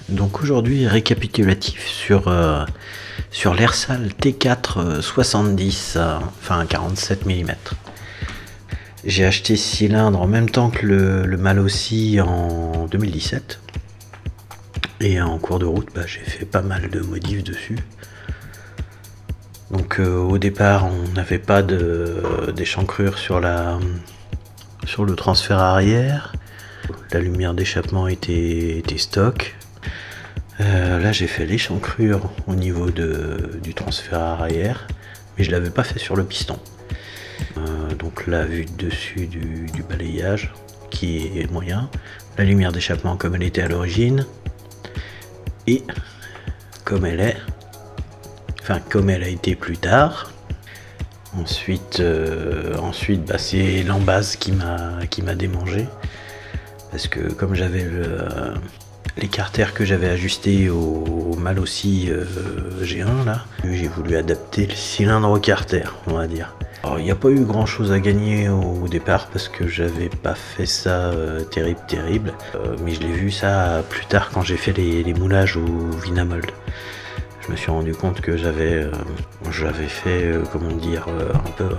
Donc aujourd'hui, récapitulatif sur l'Ersal T4 70, enfin 47 mm. J'ai acheté ce cylindre en même temps que le Malossi en 2017. Et en cours de route, j'ai fait pas mal de modifs dessus. Donc au départ, on n'avait pas d'échancrure sur le transfert arrière. La lumière d'échappement était stock. Là j'ai fait l'échancrure au niveau du transfert arrière, mais je l'avais pas fait sur le piston. Donc la vue de dessus du balayage qui est moyen, la lumière d'échappement comme elle était à l'origine, et comme elle a été plus tard. Ensuite c'est l'embase qui m'a démangé, parce que comme j'avais l'écarter que j'avais ajusté au Malossi G1 là, j'ai voulu adapter le cylindre au carter, on va dire. Alors il n'y a pas eu grand chose à gagner au départ parce que j'avais pas fait ça terrible, mais je l'ai vu ça plus tard quand j'ai fait les moulages au Vinamold. Je me suis rendu compte que j'avais fait comment dire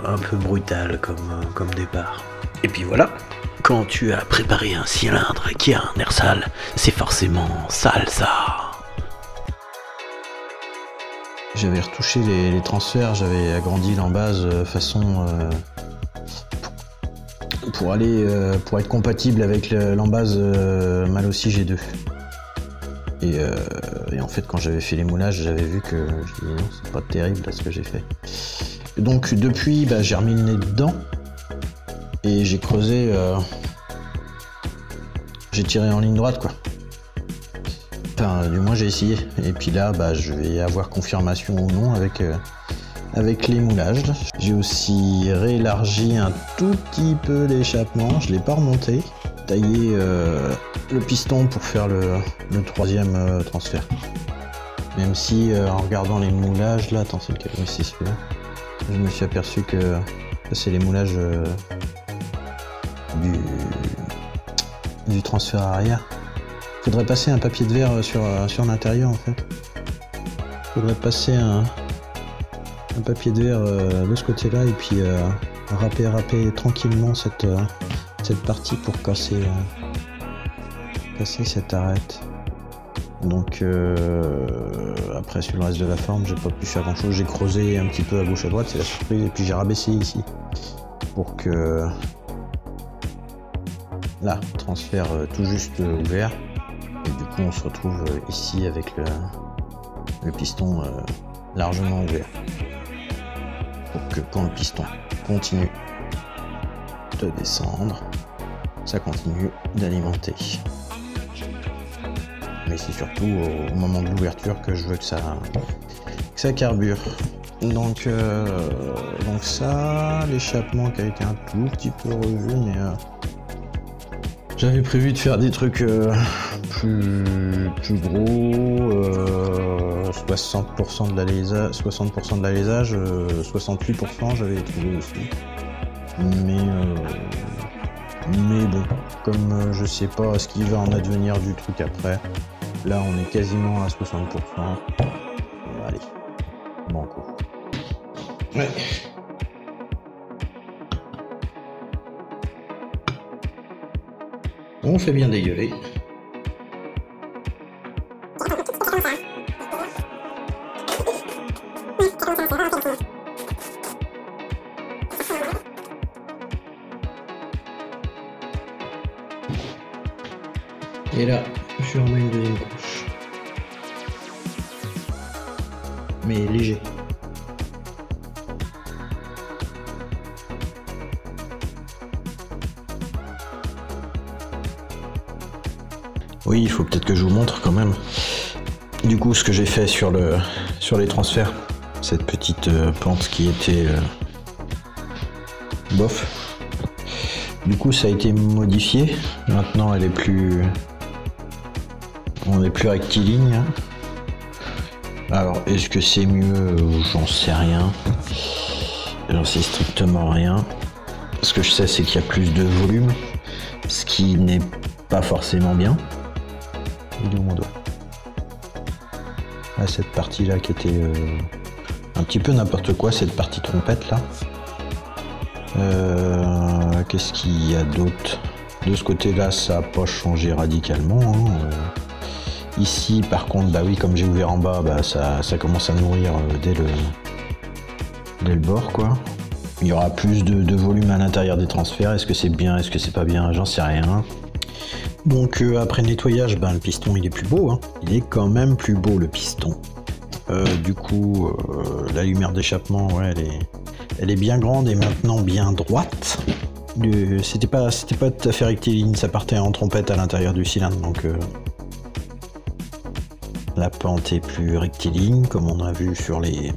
un peu brutal comme départ. Et puis voilà. Quand tu as préparé un cylindre qui a un air sale, c'est forcément sale ça. J'avais retouché les transferts, j'avais agrandi l'embase façon pour être compatible avec l'embase Malossi G2. Et en fait, quand j'avais fait les moulages, j'avais vu que je dis non, c'est pas terrible là ce que j'ai fait. Et donc depuis, j'ai remis le nez dedans. Et j'ai creusé, j'ai tiré en ligne droite quoi. Enfin, du moins j'ai essayé. Et puis là, je vais avoir confirmation ou non avec les moulages. J'ai aussi réélargi un tout petit peu l'échappement. Je l'ai pas remonté. Taillé le piston pour faire le troisième transfert. Même si en regardant les moulages, là, attends, c'est lequel? Oui, c'est celui-là. Je me suis aperçu que ça, c'est les moulages du transfert arrière. Faudrait passer un papier de verre sur l'intérieur en fait. Faudrait passer un papier de verre de ce côté là et puis râper tranquillement cette partie pour casser cette arête. Donc après sur le reste de la forme j'ai pas pu faire grand chose. J'ai creusé un petit peu à gauche à droite, c'est la surprise, et puis j'ai rabaissé ici pour que là, transfert tout juste ouvert, et du coup on se retrouve ici avec le piston largement ouvert, pour que quand le piston continue de descendre, ça continue d'alimenter. Mais c'est surtout au moment de l'ouverture que je veux que ça carbure. Donc ça, l'échappement qui a été un tout petit peu revu, mais j'avais prévu de faire des trucs plus gros, 60% de l'alésage, 68% j'avais trouvé aussi. Mais bon, comme je sais pas ce qui va en advenir du truc après, là on est quasiment à 60%. Allez, banco. Ouais. On fait bien dégueuler. Et là, je remets une deuxième couche. Mais léger. Oui, il faut peut-être que je vous montre quand même. Du coup, ce que j'ai fait sur les transferts, cette petite pente qui était bof. Du coup, ça a été modifié. Maintenant, elle est plus, on est plus rectiligne. Alors, est-ce que c'est mieux? J'en sais rien. J'en sais strictement rien. Ce que je sais, c'est qu'il y a plus de volume, ce qui n'est pas forcément bien. Il est où mon doigt? Ah, cette partie-là qui était un petit peu n'importe quoi, cette partie trompette là. Qu'est-ce qu'il y a d'autre? De ce côté-là, ça n'a pas changé radicalement. Hein. Ici, par contre, bah oui, comme j'ai ouvert en bas, bah ça commence à nourrir dès le bord, quoi. Il y aura plus de volume à l'intérieur des transferts. Est-ce que c'est bien? Est-ce que c'est pas bien? J'en sais rien. Donc après nettoyage, ben, le piston il est plus beau. Hein. Il est quand même plus beau le piston. Du coup, la lumière d'échappement, ouais, elle est bien grande et maintenant bien droite. C'était pas tout à fait rectiligne, ça partait en trompette à l'intérieur du cylindre, donc la pente est plus rectiligne, comme on a vu sur les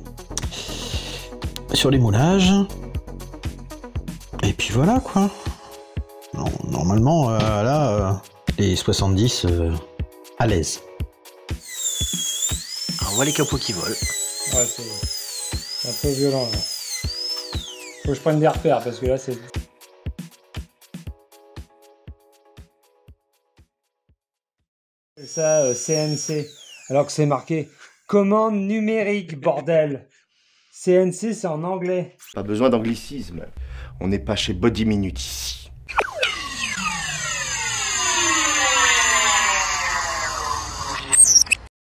moulages. Et puis voilà quoi. Non, normalement, là, les 70 à l'aise. Alors, on voit les capots qui volent. Ouais, c'est un peu violent là. Faut que je prenne des repères parce que là c'est... Ça, CNC, alors que c'est marqué commande numérique, bordel. CNC, c'est en anglais. Pas besoin d'anglicisme. On n'est pas chez Body Minute ici.